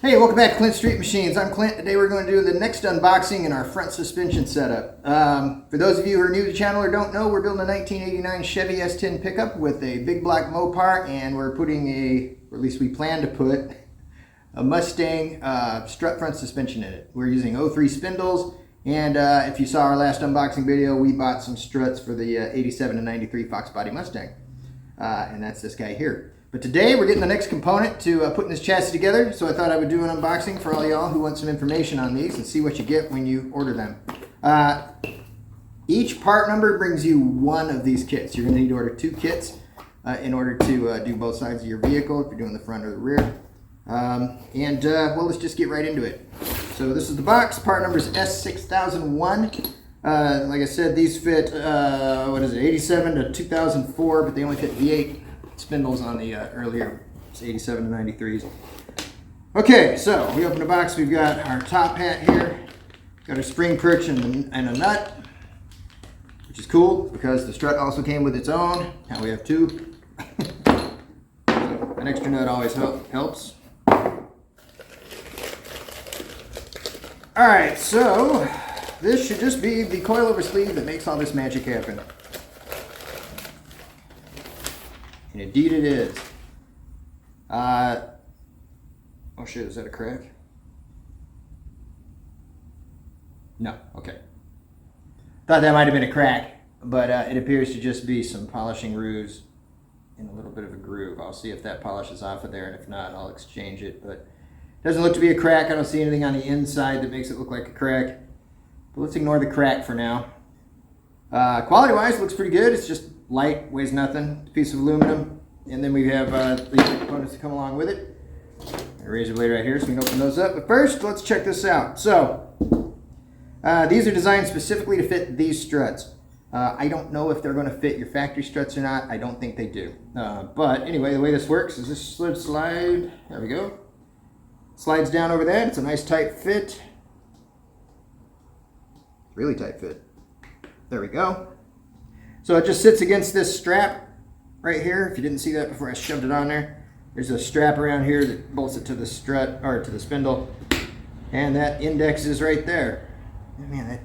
Hey, welcome back to ClintsStreetMachines. I'm Clint. Today we're going to do the next unboxing in our front suspension setup. For those of you who are new to the channel or don't know, we're building a 1989 Chevy S10 pickup with a big block Mopar, and we're putting or at least we plan to put, a Mustang strut front suspension in it. We're using 03 spindles, and if you saw our last unboxing video, we bought some struts for the 87 and 93 Fox Body Mustang, and that's this guy here. But today we're getting the next component to putting this chassis together, so I thought I would do an unboxing for all y'all who want some information on these and see what you get when you order them. Each part number brings you one of these kits. You're going to need to order 2 kits in order to do both sides of your vehicle, if you're doing the front or the rear. Well, let's just get right into it. So this is the box. Part number is S6001. Like I said, these fit, 87 to 2004, but they only fit V8 spindles on the earlier 87 to 93s. Okay, so we open the box. We've got our top hat here, got our spring perch and a nut, which is cool because the strut also came with its own. Now we have 2. So an extra nut always helps. Alright, so this should just be the coilover sleeve that makes all this magic happen. And indeed it is. Oh shit, is that a crack? No, okay. Thought that might have been a crack, but it appears to just be some polishing ruse in a little bit of a groove. I'll see if that polishes off of there, and if not, I'll exchange it. But it doesn't look to be a crack. I don't see anything on the inside that makes it look like a crack. But let's ignore the crack for now. Quality-wise, looks pretty good. It's just light, weighs nothing, piece of aluminum, and then we have the components that come along with it. A razor blade right here, so we can open those up. But first, let's check this out. So, these are designed specifically to fit these struts. I don't know if they're going to fit your factory struts or not. I don't think they do. But anyway, the way this works is this slide. There we go. Slides down over that. It's a nice tight fit. Really tight fit. There we go. So it just sits against this strap right here. If you didn't see that before I shoved it on there, there's a strap around here that bolts it to the strut, or to the spindle, and that index is right there. Man, that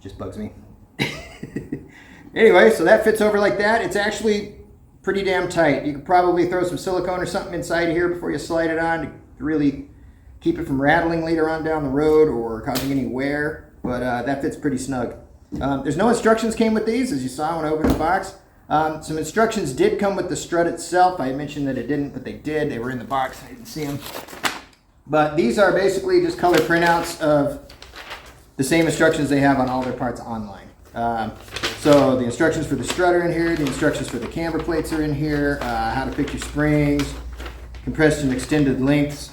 just bugs me. Anyway, so that fits over like that. It's actually pretty damn tight. You could probably throw some silicone or something inside here before you slide it on to really keep it from rattling later on down the road or causing any wear, but that fits pretty snug. There's no instructions came with these, as you saw when I opened the box. Some instructions did come with the strut itself. I mentioned that it didn't, but they did. They were in the box. I didn't see them. But these are basically just color printouts of the same instructions they have on all their parts online. So the instructions for the strut are in here. The instructions for the camber plates are in here. How to pick your springs, compressed and extended lengths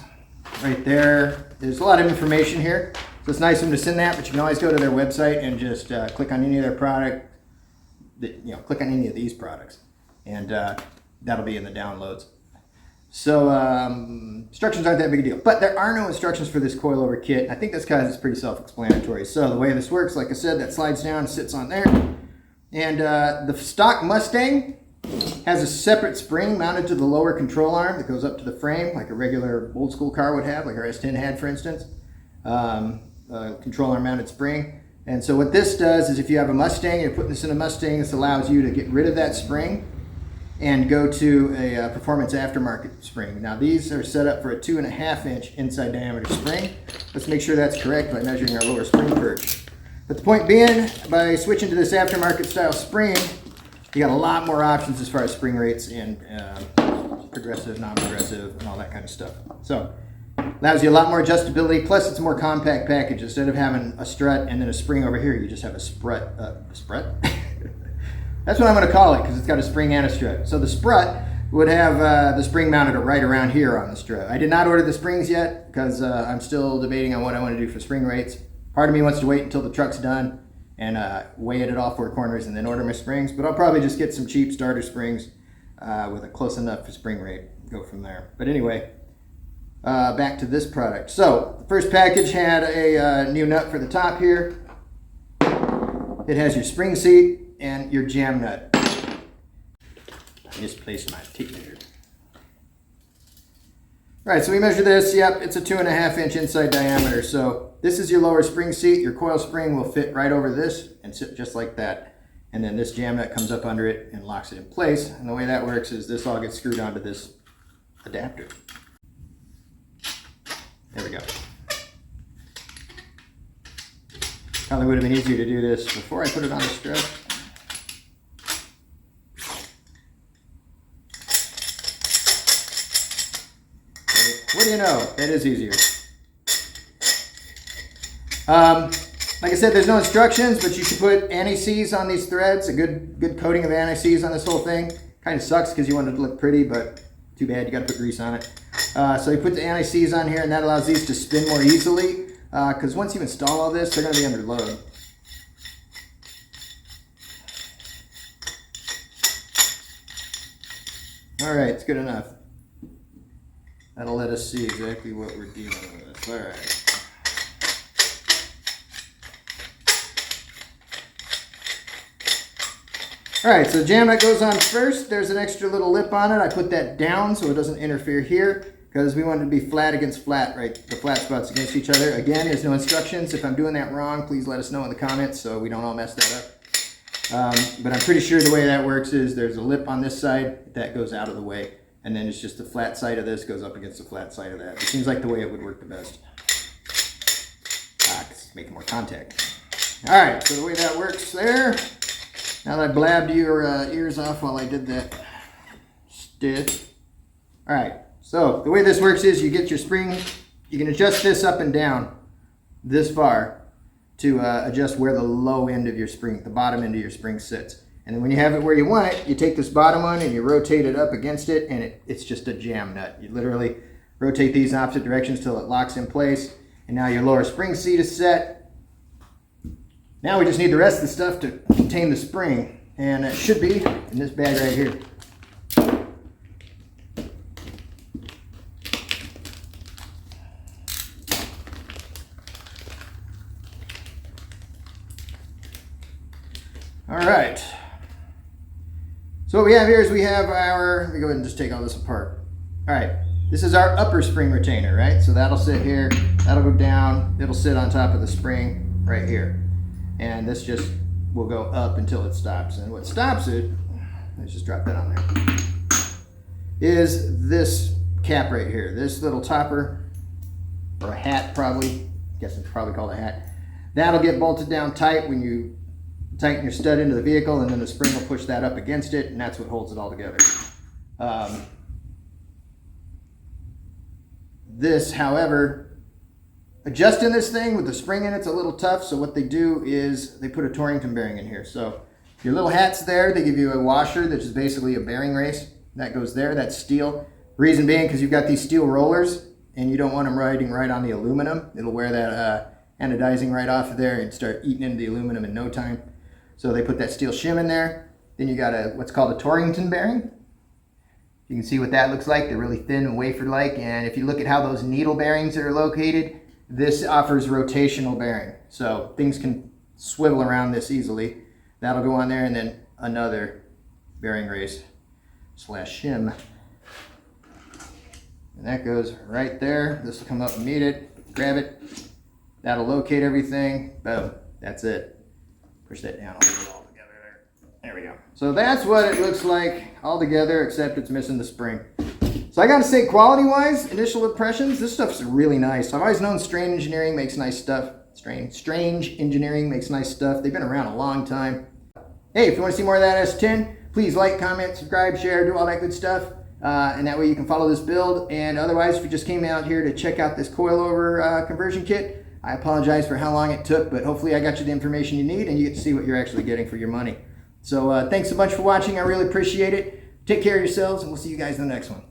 right there. There's a lot of information here. So it's nice of them to send that, but you can always go to their website and just click on any of their product, click on any of these products, and that'll be in the downloads. So instructions aren't that big a deal, but there are no instructions for this coilover kit. I think that's because it's pretty self-explanatory. So the way this works, like I said, that slides down, sits on there, and the stock Mustang has a separate spring mounted to the lower control arm that goes up to the frame, like a regular old school car would have, like our S10 had, for instance. Control arm mounted spring. And so what this does is if you have a Mustang, you're putting this in a Mustang, this allows you to get rid of that spring and go to a performance aftermarket spring. Now these are set up for a 2.5-inch inside diameter spring. Let's make sure that's correct by measuring our lower spring perch. But the point being, by switching to this aftermarket style spring, you got a lot more options as far as spring rates and progressive, non-progressive, and all that kind of stuff. So allows you a lot more adjustability, plus it's a more compact package. Instead of having a strut and then a spring over here, you just have a sprut. That's what I'm going to call it, because it's got a spring and a strut. So the sprut would have the spring mounted right around here on the strut. I did not order the springs yet, because I'm still debating on what I want to do for spring rates. Part of me wants to wait until the truck's done and weigh it at all 4 corners and then order my springs, but I'll probably just get some cheap starter springs with a close enough spring rate, go from there. But anyway, back to this product. So the first package had a new nut for the top here. It has your spring seat and your jam nut. I misplaced my tape measure. All right, so we measure this. Yep, it's a 2.5 inch inside diameter. So this is your lower spring seat. Your coil spring will fit right over this and sit just like that. And then this jam nut comes up under it and locks it in place. And the way that works is this all gets screwed onto this adapter. There we go. Probably would have been easier to do this before I put it on the strut. What do you know? It is easier. Like I said, there's no instructions, but you can put anti-seize on these threads, a good coating of anti-seize on this whole thing. Kind of sucks because you want it to look pretty, but too bad, you got to put grease on it. So you put the anti-seize on here, and that allows these to spin more easily, because once you install all this, they're going to be under load. All right, it's good enough. That'll let us see exactly what we're dealing with. All right. All right, so the jam nut goes on first. There's an extra little lip on it. I put that down so it doesn't interfere here because we want it to be flat against flat, right? The flat spots against each other. Again, there's no instructions. If I'm doing that wrong, please let us know in the comments so we don't all mess that up. But I'm pretty sure the way that works is there's a lip on this side that goes out of the way. And then it's just the flat side of this goes up against the flat side of that. It seems like the way it would work the best. Because it's making more contact. All right, so the way that works there. Now that I blabbed your ears off while I did that stiff. All right, so the way this works is you get your spring, you can adjust this up and down this far to adjust where the low end of your spring, the bottom end of your spring sits. And then when you have it where you want it, you take this bottom one and you rotate it up against it, and it's just a jam nut. You literally rotate these in opposite directions till it locks in place. And now your lower spring seat is set. Now we just need the rest of the stuff to contain the spring. And it should be in this bag right here. All right. So what we have here is we have our, let me go ahead and just take all this apart. All right, this is our upper spring retainer, right? So that'll sit here, that'll go down, it'll sit on top of the spring right here. And this just will go up until it stops. And what stops it, let's just drop that on there, is this cap right here. This little topper, or a hat probably, I guess it's probably called a hat. That'll get bolted down tight when you tighten your stud into the vehicle, and then the spring will push that up against it, and that's what holds it all together. This, however, adjusting this thing with the spring in it's a little tough, so what they do is they put a Torrington bearing in here. So your little hat's there, they give you a washer that's just basically a bearing race. That goes there, that's steel. Reason being because you've got these steel rollers, and you don't want them riding right on the aluminum. It'll wear that anodizing right off of there and start eating into the aluminum in no time. So they put that steel shim in there. Then you got what's called a Torrington bearing. You can see what that looks like. They're really thin and wafer-like. And if you look at how those needle bearings are located, this offers rotational bearing. So things can swivel around this easily. That'll go on there, and then another bearing race slash shim. And that goes right there. This will come up and meet it, grab it. That'll locate everything. Boom, that's it. Push that down, I'll leave it all together there. There we go. So that's what it looks like all together, except it's missing the spring. So I gotta say, quality-wise, initial impressions, this stuff's really nice. I've always known Strange Engineering makes nice stuff. Strange Engineering makes nice stuff. They've been around a long time. Hey, if you want to see more of that S10, please like, comment, subscribe, share, do all that good stuff. And that way you can follow this build. And otherwise, if you just came out here to check out this coilover conversion kit, I apologize for how long it took, but hopefully I got you the information you need and you get to see what you're actually getting for your money. So thanks so much for watching. I really appreciate it. Take care of yourselves, and we'll see you guys in the next one.